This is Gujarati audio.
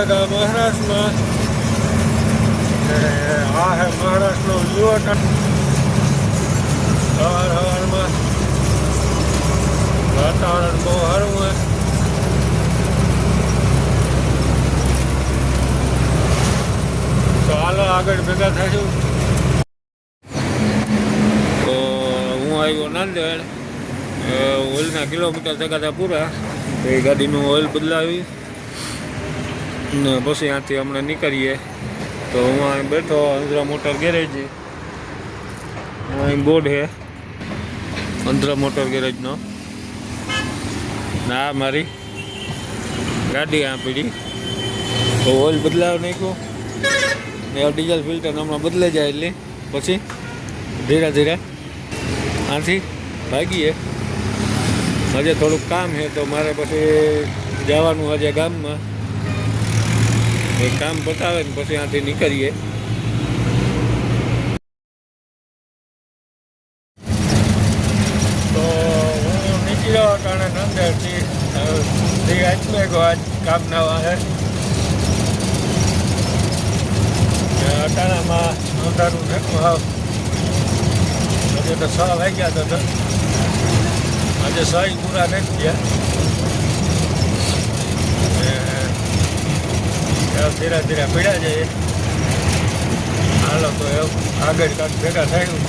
ગયા મહારાષ્ટ્રમાં. આ હે મહારાષ્ટ્રનો યુવા સવારમાં વાતાવરણ બહુ સારું હોય. તો હાલો આગળ ભેગા થઈશું. તો હું આવ્યો નાંદેડ. ઓઇલના કિલોમીટર થયા પૂરા. એ ગાડીનું ઓઇલ બદલાવી ને પછી ત્યાંથી હમણાં નીકળીએ. તો હું અહીં બેઠો અંધ્રા મોટર ગેરેજ. અહીં બોર્ડ છે અંધ્રા મોટર ગેરેજનો. ના મારી ગાડી આ પડી. તો ઓઇલ બદલાવ નાખ્યું ને ડીઝલ ફિલ્ટર હમણાં બદલાઈ જાય એટલે પછી ધીરે ધીરે આથી ભાગીએ. હજે થોડુંક કામ છે તો મારે પછી જવાનું હજે ગામમાં. એ કામ પતાવે ને પછી ત્યાંથી નીકળીએ. તો હું નીકળ્યો અટાણે નાંદેડથી આજ કામના વાહે અટાણામાં અંધારું ઠેકું હાવ. હજે તો 6 વાગ્યા તો આજે 6 પૂરા નથી ગયા. ધીરે ધીરે પીડ્યા જઈએ. હાલો તો એવું આગળ કાંક ભેગા થયું.